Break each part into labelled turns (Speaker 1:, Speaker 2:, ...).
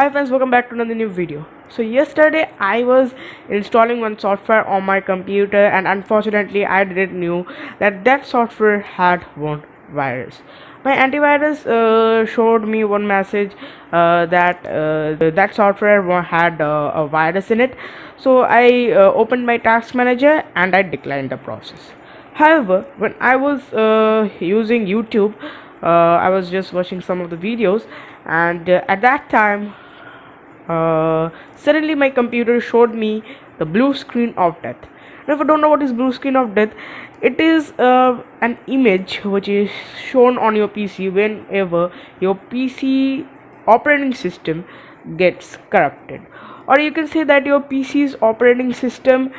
Speaker 1: Hi friends, welcome back to another new video. So yesterday I was installing one software on my computer, and unfortunately I didn't knew that that software had one virus. My antivirus showed me one message that that software had a virus in it. So I opened my task manager and I declined the process. However, when I was using YouTube, I was just watching some of the videos, and at that time, suddenly my computer showed me the blue screen of death. And if you don't know what is blue screen of death, it is an image which is shown on your PC whenever your PC operating system gets corrupted, or you can say that your PC's operating system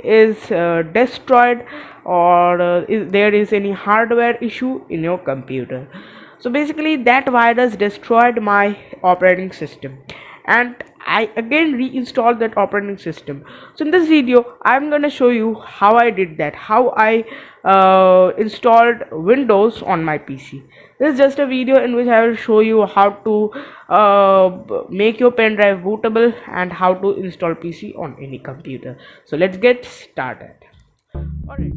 Speaker 1: is destroyed, or there is any hardware issue in your computer. So basically that virus destroyed my operating system, and I again reinstalled that operating system. So in this video I'm gonna show you how I did that, how I installed Windows on my PC. This is just a video in which I will show you how to make your pen drive bootable and how to install PC on any computer. So let's get started. Alright.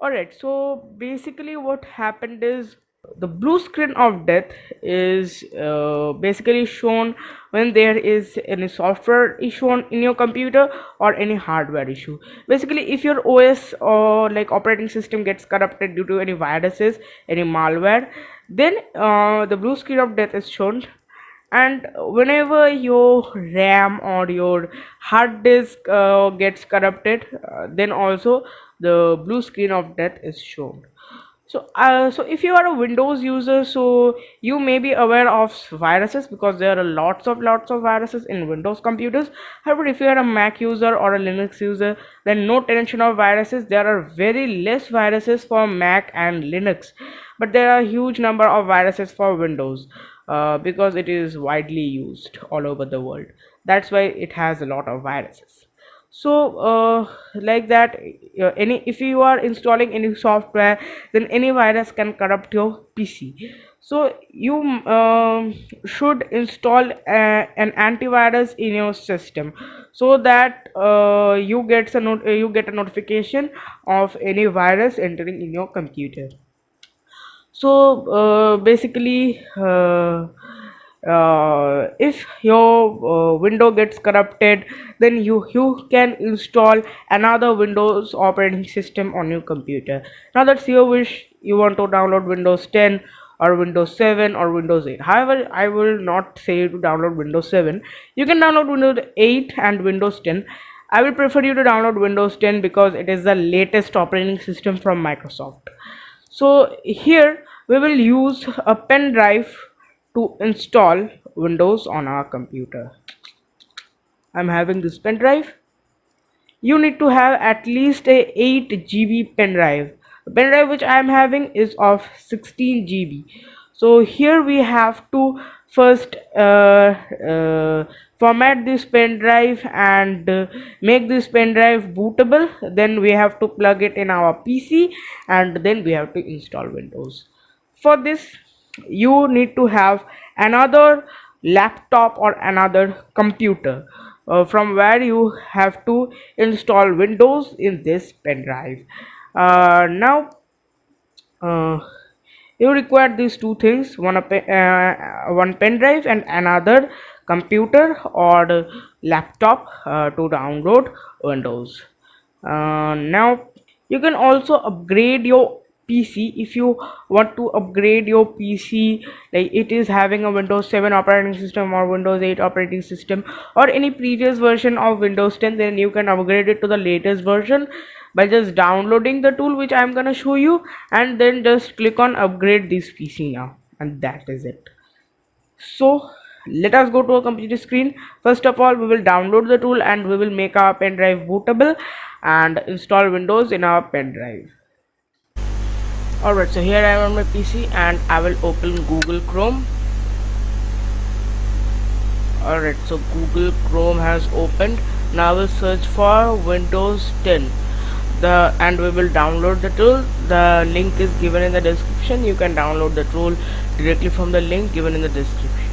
Speaker 1: Alright, so basically what happened is the blue screen of death is basically shown when there is any software issue in your computer or any hardware issue. Basically, if your OS or like operating system gets corrupted due to any viruses, any malware, then the blue screen of death is shown. And whenever your RAM or your hard disk gets corrupted, then also the blue screen of death is shown. So if you are a Windows user, so you may be aware of viruses, because there are lots of viruses in Windows computers. However, if you are a Mac user or a Linux user, then no tension of viruses. There are very less viruses for Mac and Linux, but there are huge number of viruses for Windows, because it is widely used all over the world. That's why it has a lot of viruses. So like that, any if you are installing any software, then any virus can corrupt your PC. So you should install an antivirus in your system, so that you get a notification of any virus entering in your computer. So basically, if your window gets corrupted, then you can install another Windows operating system on your computer. Now that's your wish. You want to download Windows 10 or Windows 7 or Windows 8. However, I will not say to download Windows 7. You can download Windows 8 and Windows 10. I will prefer you to download Windows 10 because it is the latest operating system from Microsoft. So here we will use a pen drive to install Windows on our computer. I'm having this pen drive. You need to have at least a 8 GB pen drive. The pen drive which I am having is of 16 GB. So here we have to first format this pen drive and make this pen drive bootable. Then we have to plug it in our PC, and then we have to install Windows. For this, you need to have another laptop or another computer from where you have to install Windows in this pen drive. Now you require these two things: one pen drive and another computer or laptop to download Windows. Now you can also upgrade your PC, if you want to upgrade your PC, like it is having a Windows 7 operating system or Windows 8 operating system or any previous version of Windows 10, then you can upgrade it to the latest version by just downloading the tool which I'm gonna show you, and then just click on upgrade this PC now, and that is it. So let us go to a computer screen. First of all, we will download the tool and we will make our pen drive bootable and install Windows in our pen drive. Alright, so here I am on my PC and I will open Google Chrome. Alright, so Google Chrome has opened. Now we'll search for Windows 10. And we will download the tool. The link is given in the description. You can download the tool directly from the link given in the description.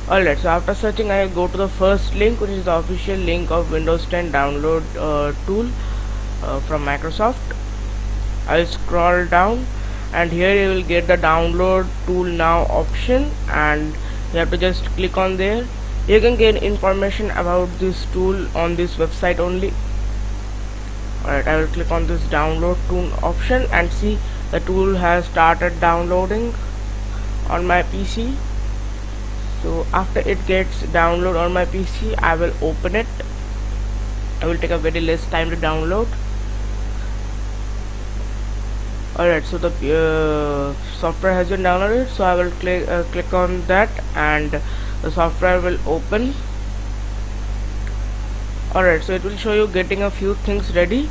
Speaker 1: Alright, so after searching, I will go to the first link, which is the official link of Windows 10 download tool from Microsoft. I will scroll down and here you will get the download tool now option, and you have to just click on there. You can get information about this tool on this website only. Alright, I will click on this download tool option and see the tool has started downloading on my PC. So after it gets download on my PC, I will open it. I will take a very less time to download. Alright, so the software has been downloaded, so I will click on that and the software will open. Alright, so it will show you getting a few things ready.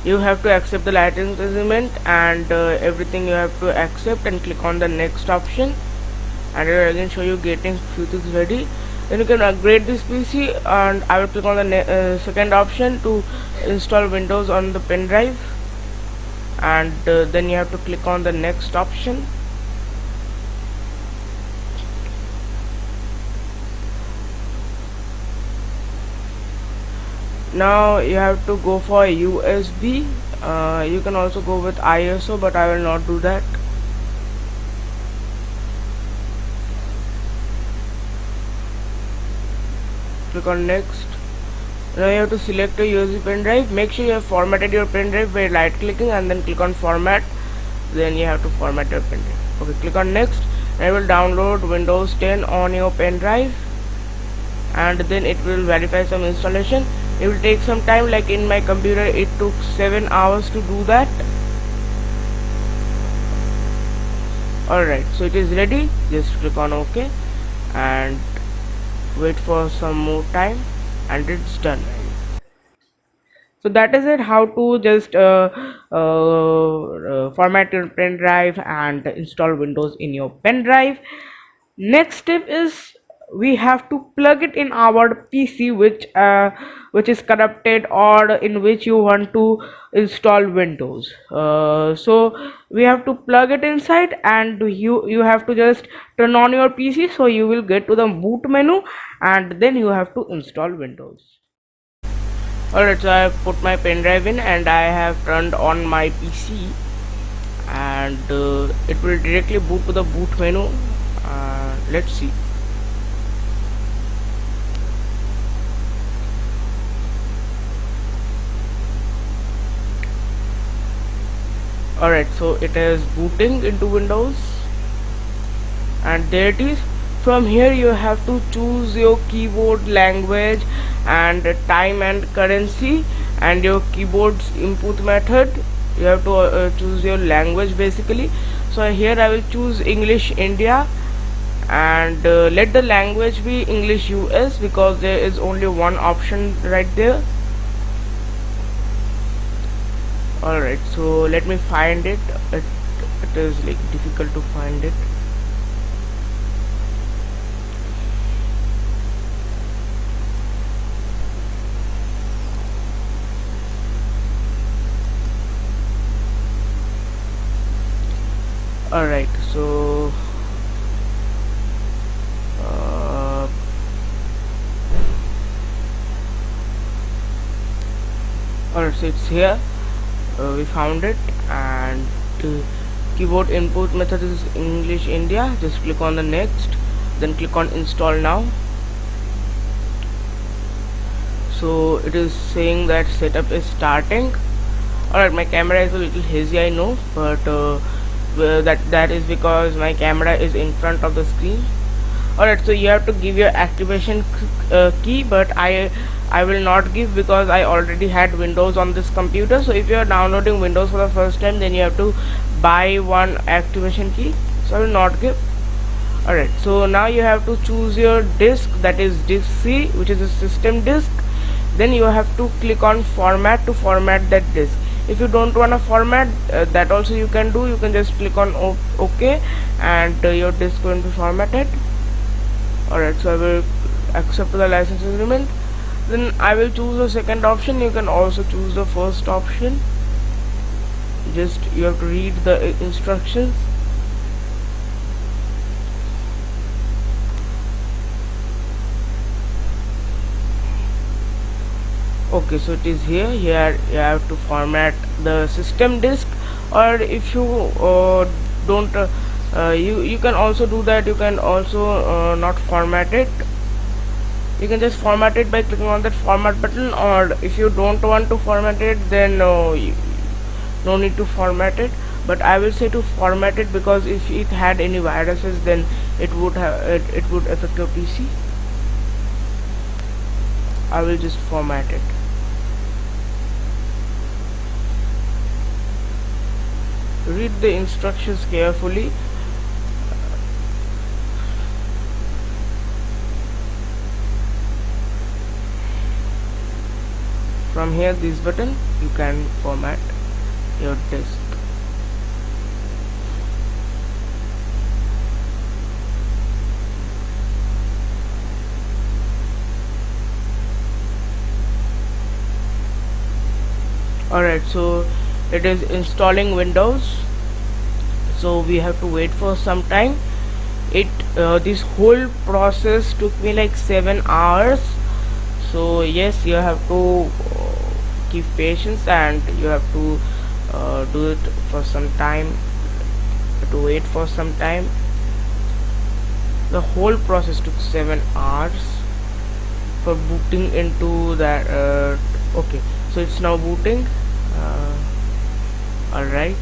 Speaker 1: You have to accept the license agreement and everything you have to accept, and click on the next option, and it will again show you getting few things ready. Then you can upgrade this PC, and I will click on the second option to install Windows on the pen drive, and then you have to click on the next option. Now you have to go for USB. You can also go with ISO, but I will not do that. Click on next. Now you have to select a USB pen drive. Make sure you have formatted your pen drive by right clicking and then click on format. Then you have to format your pen drive. Okay, click on next. And it will download Windows 10 on your pen drive, and then it will verify some installation. It will take some time, like in my computer it took 7 hours to do that. Alright, so it is ready. Just click on OK and wait for some more time, and it's done. So that is it, how to just format your pen drive and install Windows in your pen drive. Next step is we have to plug it in our PC which is corrupted or in which you want to install Windows. So we have to plug it inside, and you have to just turn on your PC, so you will get to the boot menu, and then you have to install Windows. Alright, so I have put my pen drive in and I have turned on my PC, and it will directly boot to the boot menu. Let's see. Alright, so it is booting into Windows, and there it is. From here you have to choose your keyboard language and time and currency, and your keyboard's input method. You have to choose your language basically. So here I will choose English India, and let the language be English US, because there is only one option right there. Alright, so let me find it. It is like difficult to find it. Alright, so alright, so it's here. We found it, and keyboard input method is English India. Just click on the next, then click on install now. So it is saying that setup is starting. Alright, my camera is a little hazy, I know, but that is because my camera is in front of the screen. Alright, so you have to give your activation key, but I will not give because I already had Windows on this computer. So if you are downloading Windows for the first time, then you have to buy one activation key, so I will not give. Alright, so now you have to choose your disk, that is disk C, which is a system disk. Then you have to click on format to format that disk. If you don't want to format, that also you can do. You can just click on OK, and your disk going to be formatted. Alright, so I will accept the license agreement. Then I will choose the second option. You can also choose the first option. Just you have to read the instructions. Okay, so it is here you have to format the system disk, or if you don't you can also do that. You can also not format it. You can just format it by clicking on that format button, or if you don't want to format it, then no need to format it. But I will say to format it, because if it had any viruses, then it would affect your PC. I will just format it. Read the instructions carefully. From here, this button, you can format your disk. Alright, so it is installing Windows, so we have to wait for some time. This whole process took me like 7 hours. So yes, you have to keep patience, and you have to do it for some time. You have to wait for some time. The whole process took 7 hours for booting into that. Okay, so it's now booting. Alright,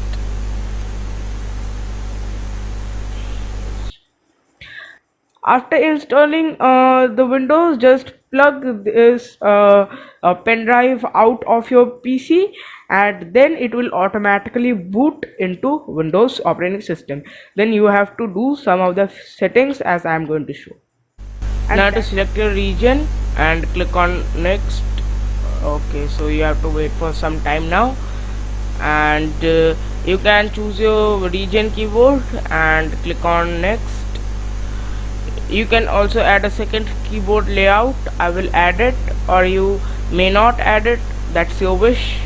Speaker 1: after installing the Windows, just plug this pen drive out of your PC, and then it will automatically boot into Windows operating system. Then you have to do some of the settings as I am going to show. And now to select your region and click on next. Okay, so you have to wait for some time now, and you can choose your region keyboard and click on next. You can also add a second keyboard layout. I will add it, or you may not add it, that's your wish.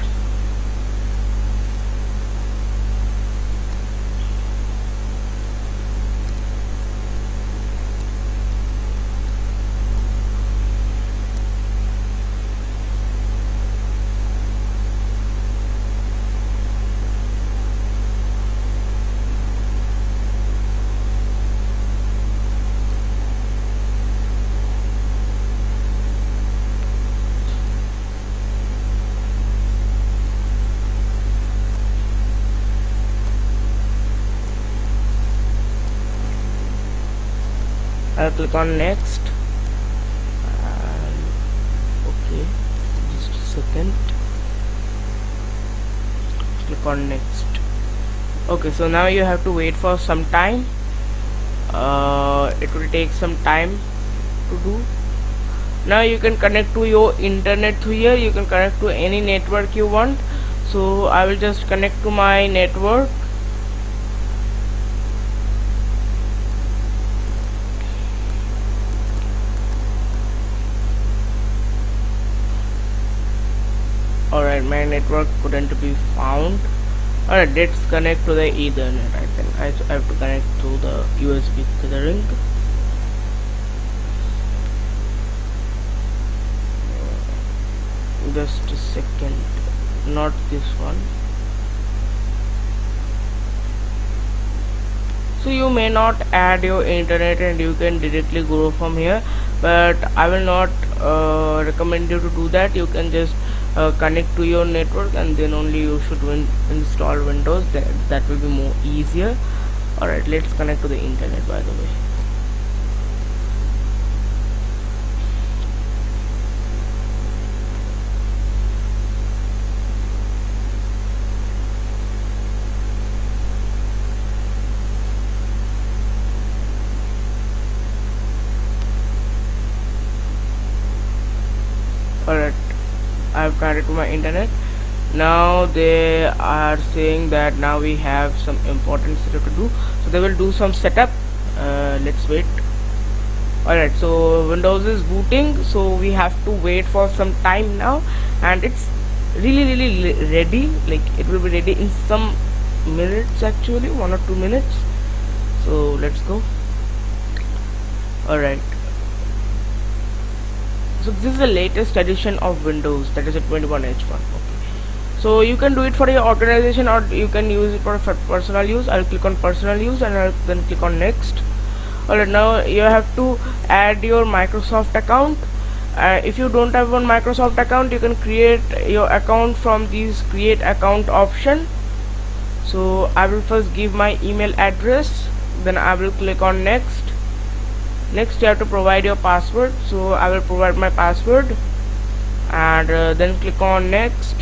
Speaker 1: I'll click on next, and okay, just a second, click on next. Okay, so now you have to wait for some time. It will take some time to do. Now you can connect to your internet through here. You can connect to any network you want, so I will just connect to my network. Alright, my network couldn't be found. Alright, let's connect to the Ethernet. I think I have to connect to the USB tethering. Just a second, not this one. So you may not add your internet and you can directly go from here, but I will not recommend you to do that. You can just connect to your network, and then only you should install Windows. That will be more easier. Alright, let's connect to the internet, by the way. Alright, I've connected to my internet. Now they are saying that now we have some important setup to do, so they will do some setup. Let's wait. Alright, so Windows is booting, so we have to wait for some time now, and it's really ready. Like, it will be ready in some minutes, actually 1 or 2 minutes. So let's go. Alright, so this is the latest edition of Windows, that is a 21H1. Okay, so you can do it for your organization, or you can use it for personal use. I'll click on personal use, and I'll then click on next. Alright, now you have to add your Microsoft account. If you don't have one Microsoft account, you can create your account from this create account option. So I will first give my email address, then I will click on next. Next, you have to provide your password, so I will provide my password, and then click on next.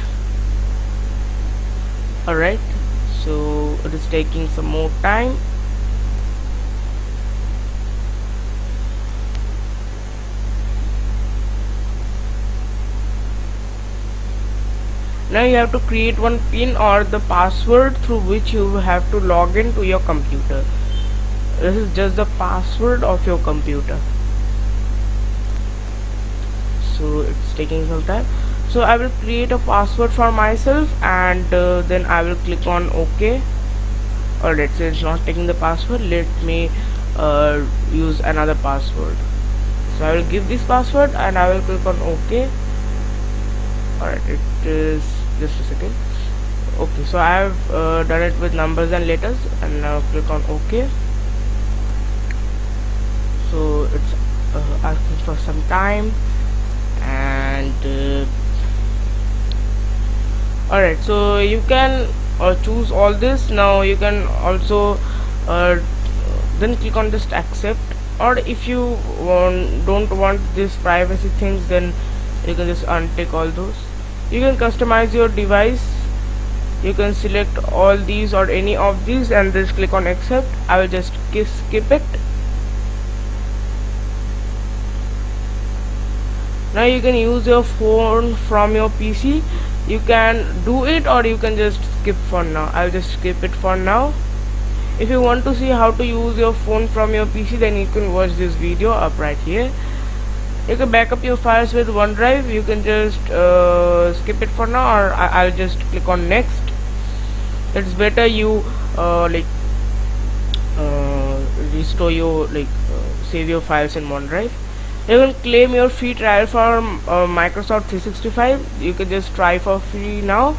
Speaker 1: Alright, so it is taking some more time. Now you have to create one PIN or the password through which you have to log in to your computer. This is just the password of your computer, so it's taking some time. So I will create a password for myself, and then I will click on OK. Alright, so it's not taking the password. Let me use another password. So I will give this password, and I will click on OK. Alright, it is just a second. Okay, so I have done it with numbers and letters, and now click on OK. So it's asking for some time, and alright, so you can choose all this. Now you can also then click on just accept, or if you don't want this privacy things, then you can just untick all those. You can customize your device. You can select all these or any of these, and just click on accept. I will just skip it. Now you can use your phone from your PC. You can do it, or you can just skip for now. I'll just skip it for now. If you want to see how to use your phone from your PC, then you can watch this video up right here. You can back up your files with OneDrive. You can just skip it for now, or I'll just click on next. It's better you restore your save your files in OneDrive. You can claim your free trial for Microsoft 365. You can just try for free now,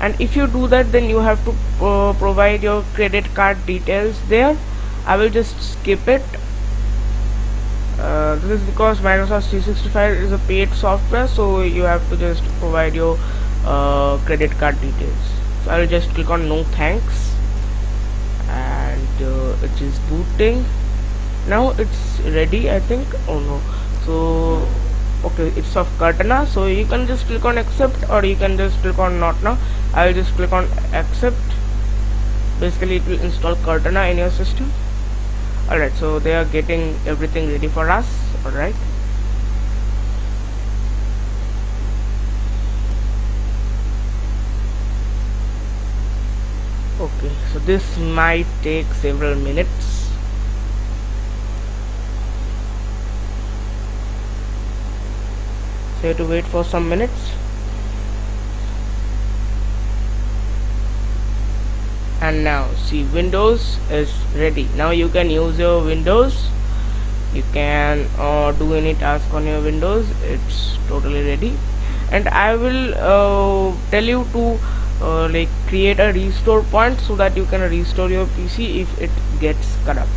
Speaker 1: and if you do that, then you have to provide your credit card details there. I will just skip it. This is because Microsoft 365 is a paid software, so you have to just provide your credit card details. So I will just click on no thanks, and it is booting. Now it's ready, I think. Oh no, so okay, it's of Cortana, so you can just click on accept, or you can just click on not now. I will just click on accept. Basically it will install Cortana in your system. Alright, so they are getting everything ready for us. Alright, okay, so this might take several minutes. So you have to wait for some minutes. And now see, Windows is ready. Now you can use your Windows. You can do any task on your Windows. It's totally ready. And I will tell you to create a restore point, so that you can restore your PC if it gets corrupt.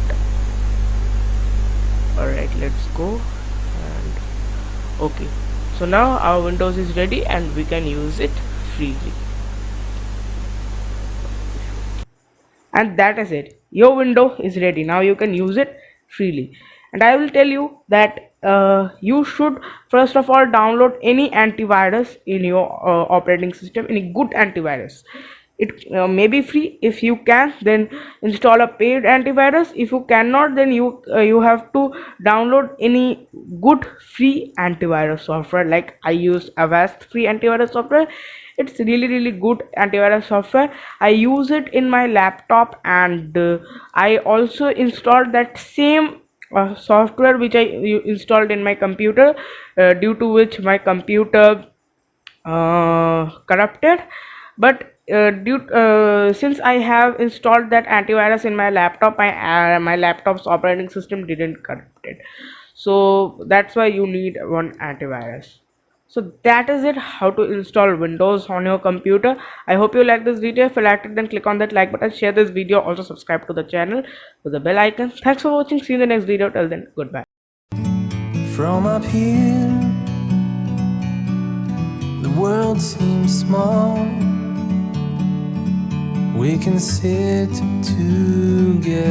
Speaker 1: Alright, let's go. And okay, So now our Windows is ready and we can use it freely. And that is it, your window is ready. Now you can use it freely. And I will tell you that you should first of all download any antivirus in your operating system, any good antivirus. It may be free. If you can, then install a paid antivirus. If you cannot, then you have to download any good free antivirus software. Like I use Avast free antivirus software. It's really good antivirus software. I use it in my laptop, and I also installed that same software which I installed in my computer, due to which my computer corrupted. But since I have installed that antivirus in my laptop, my laptop's operating system didn't corrupt it. So that's why you need one antivirus. So that is it, how to install Windows on your computer. I hope you like this video. If you liked it, then click on that like button, share this video, also subscribe to the channel with the bell icon. Thanks for watching. See you in the next video. Till then, goodbye.
Speaker 2: From up here, the world seems small. We can sit together